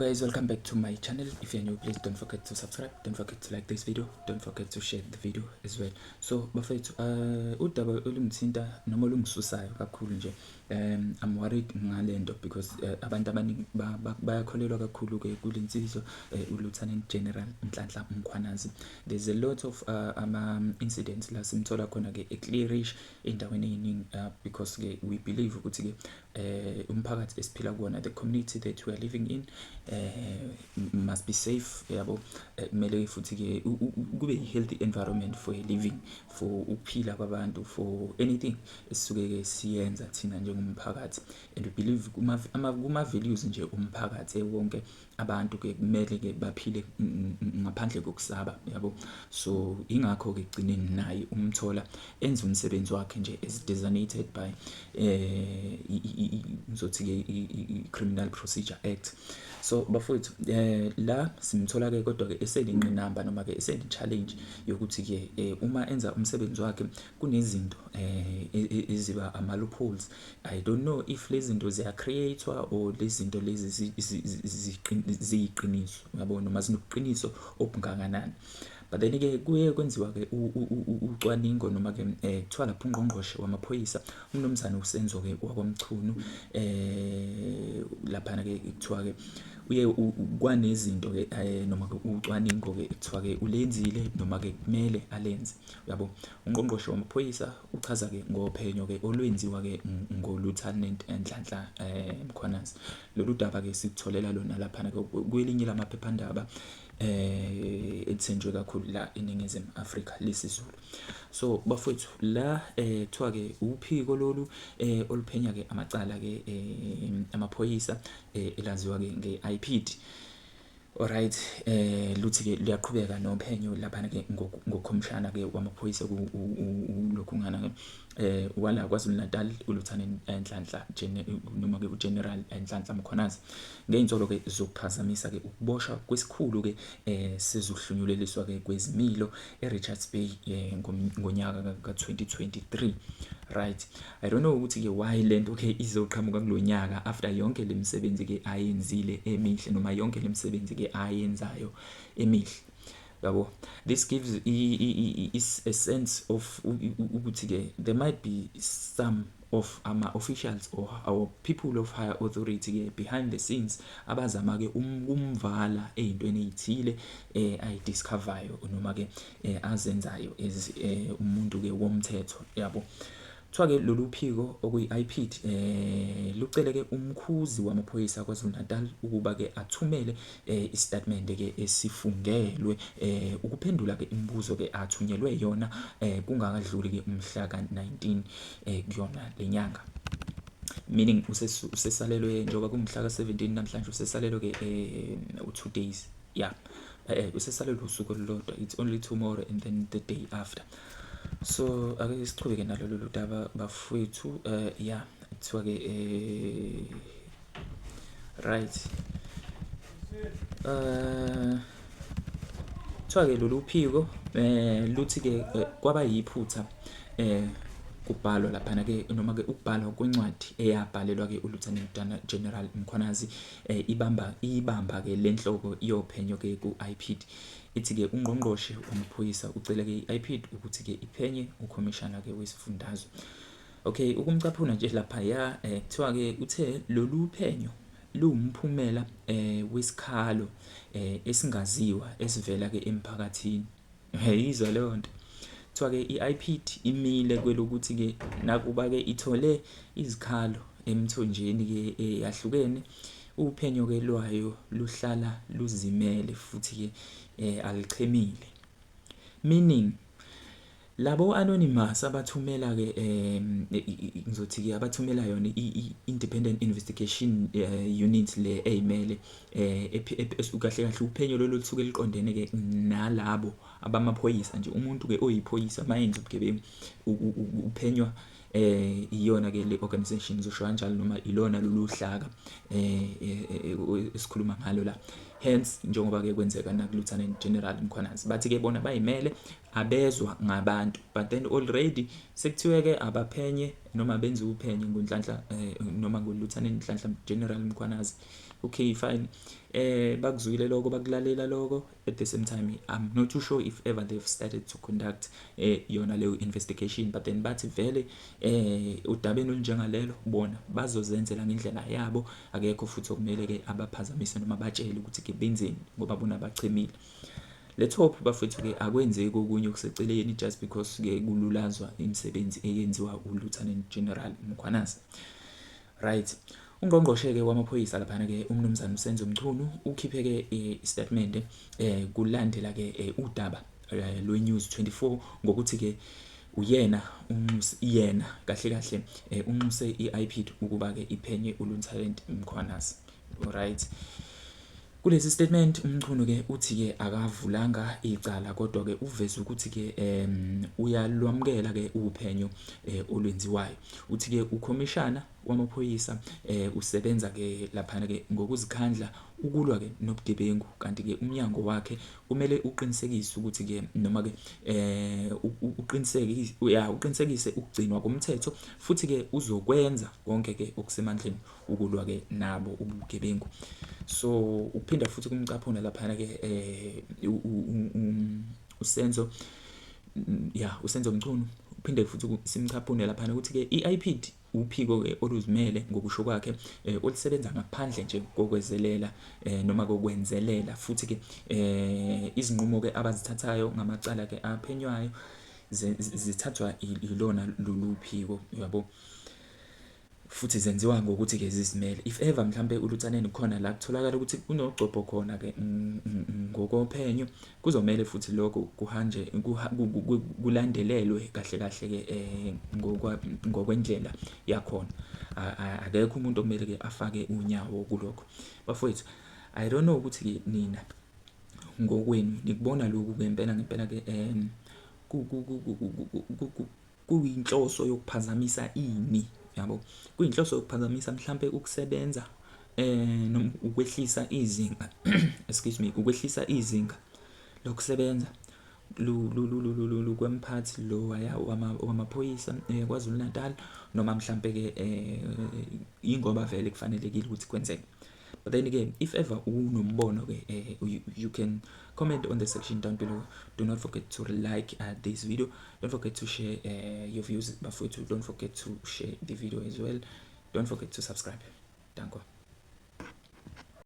Guys, welcome back to my channel. If you're new, please don't forget to subscribe, don't forget to like this video, don't forget to share the video as well. So bafethu udaba olungithinta noma olungisusayo kakhulu nje, I'm worried ngalento because abantu abaningi bayakholelwa kakhulu ke kulensizwa uLieutenant General Nhlanhla Mkhwanazi. There's a lot of incidents la simthola khona ke eclearish endaweni eziningi because ke we believe ukuthi ke umphakathi esiphila kuwona, the community that we are living in must be safe, yabo. Kumele futhi ke kube healthy environment for a living, for ukuphila kwabantu, for anything esisuke ke siyenza thina njengomphakathi. And we believe kuma values nje umphakathi wonke abantu ke kumele ke baphile ngaphandle kokusaba, yabo. So ingakho ke gcineni naye umthola enza umsebenzi wakhe nje as designated by ngizothi ke Criminal Procedure Act. So bafowethu la simthola ke kodwa ke eselinqinamba noma ke challenge yokuthi ke uma enza umsebenzi wakhe kunezinto eziba ama loopholes. I don't know if lezi zinto ziya createwa or lezi zinto lezi ziyiqiniso, yabo, noma zinobuqiniso obungakanani. But then ke kuye kwenziwa ke ucwaningo noma ke kuthiwa lapho ungqongqoshe wamaphoyisa umnomzana uSenzo ke wakwamchunu lapha ke kuthiwa ke uye kwanezinto ke noma ke ucwaningo ke kuthiwa ke ulenzile noma ke kumele alenze, yabo. Ungqongqoshe wamaphoyisa uchaza ke ngophenyo ke olwenziwa ke ngoLieutenant Nhlanhla Mkhwanazi. Lolu daba ke sikutholela lona lapha ke kwelinye lamaphephandaba ethenjwe kakhulu la eNingizimu Afrika lesizulu. So bafowethu la kuthiwa ke uphiko lolu oluphenya ke amacala ke amaphoyisa elaziwa ke ngeIPD. Alright, luthi ke liyaqhubeka nophenyo lapha ke ngokomshana ke wamaphoyisa lokhungana wala KwaZulu Natal uLieutenant Nhlanhla noma ke uGeneral Nhlanhla Mkhwanazi ngeinzolo ke zokuphazamisa ke ukuboshwa kwesikhulu ke sezuhlunyuleliswa ke kwezimilo eRichards Bay ngonyaka ka2023. Right, I don't know ukuthi ke why lento ke izoqhamuka kulonyaka after yonke lemisebenzi ke ayenzile emihle noma yonke lemisebenzi ke ayenzayo emihle, yabo. This gives a sense of ukuthi ke there might be some of officials or our people of higher authority ke behind the scenes abazama ke umvala ezintweni ezithile ayidiscoveryo noma ke azenzayo as umuntu ke womthetho, yabo. Kuthiwa ke lolu phiko okuyi-IPD lucele ke umkhuzi wamaphoyisa KwaZulu Natal ukuba ke athumele istatement ke esifungelwe ukuphendula ke imibuzo ke athunyelwe yona kungakadluli ke umhla ka19 kuyona lenyanga, meaning usesalelwe njengoba kumhla ka17 namhlanje usesalelwe ke u2 days, yeah. Usesalelwe usuku olulodwa, it's only tomorrow and then the day after. So ake siqhubeke nalo lolu daba bafowethu. Yeah, kuthiwa ke right, kuthiwa ke lolu phiko luthi ke kwaba yiphutha kubhalwa lapha ke noma ke ukubhalwa kwencwadi eyabhalelwa ke uLieutenant General Mkhwanazi ibamba ke lenhloko iyophenyo ke kuIPD. Ithi ke ungqongqoshe wamaphoyisa ucela ke iIPD ukuthi ke iphenye uCommissioner ke wesifundazwe. Okay, ukumcaphuna nje lapha ya kuthiwa ke uthe lolu phenyo luwumphumela wesikhalo esingaziwa esivela ke emphakathini. Yizwa leyo nto. Kuthiwa ke iIPD imile kwelokuthi ke nakuba ke ithole izikhalo emthonjeni ke yahlukene, uphenyo ke lwayo luhlala luzimele futhi ke alichemile, meaning labo anonymous abathumela ke ngizothi ke abathumela yona i-independent investigation unit le eyimele kahle kahle uphenyo lolusuke liqondene ke nalabo abamaphoyisa nje. Umuntu ke oyiphoyisa mayenza ubugebengu uphenywa iyona ke le organization izosho kanjalo noma ilona lolu hlaka esikhuluma ngalo la. Hence njengoba ke kwenzeka na Lieutenant General Mkhwanazi bathi ke bona bayimele abezwa ngabantu, but then already sekuthiwe ke abaphenye noma benze uphenye ngoNhlanhla noma ngoLieutenant Nhlanhla General Mkhwanazi okay fine, bakuzwile lokho, bakulalela lokho. At the same time, I'm not too sure if ever they've started to conduct yona leyo investigation, but then bathi vele udabeni olunjengalelo bona bazozenzela ngendlela yabo, akekho futhi okumele ke abaphazamise noma batshele ukuthi ke benzeni ngoba bona bachemile. Let's hope bafethu ke akwenzeki okunye okuseceleni just because ke kululazwa imisebenzi eyenziwa uLieutenant General Mkhwanazi. Right. Ungqongqoshe ke wamaphoyisa lapha ke umnumzana Senzo Mchunu ukhiphe ke istatement kulandela ke udaba lweNews 24 ngokuthi ke uyena kahle kahle unxuse iIPID ukuba ke iphenye uLieutenant Mkhwanazi. Alright. Kulesi statement Mchunu ke uthi ke akavulanga icala kodwa ke uveze ukuthi ke uyalwamkela ke uphenyo olwenziwayo. Uthi ke ukhomishana wamaphoyisa usebenza ke lapha ke ngokuzikhandla ukulwa ke nobugebengu, kanti ke umnyango wakhe kumele uqinisekise ukuthi ke noma ke uqinisekise ukugcinwa komthetho, futhi ke uzokwenza konke ke okusemandleni ukulwa ke nabo ubugebengu. So uphinda futhi kumcaphuna lapha ke uSenzo Mchunu uphinde futhi simcaphune lapha ukuthi ke iIPID uphiko ke oluzimele ngokusho kwakhe olisebenza ngaphandle nje kokwezelela noma kokwenzelela, futhi ke izinqumo ke abazithathayo ngamacala ke aphenywayo zithathwa ilona lolu phiko, yabo, futhi zenziwa ngokuthi ke zizimele. If ever mhlambe uLieutenant khona la kutholakala ukuthi kunogcopho khona ke ngokophenyo, kuzomela futhi lokho kuhanje kulandelelwe kahle kahle ke ngokwendlela yakhona. Akekho umuntu okumele ke afake unyawo kulokho. Bafowethu, I don't know ukuthi ke nina ngokwenu nikubona lokhu ngempela ke kuyinhloso yokuphazamisa ini, yabo, kuyinhloso yokuphazamisa mhlambe ukusebenza noma ukwehlisa izinga ukwehlisa izinga lokusebenza kwemphathi lo wamaphoyisa kwaZulu Natal, noma mhlambe ke ingoba vele kufanelekile ukuthi kwenzeke. But then again, if ever unombono ke you can comment on the section down below. Do not forget to like this video. Don't forget to share your views. Bafowethu, don't forget to share the video as well. Don't forget to subscribe. Danko.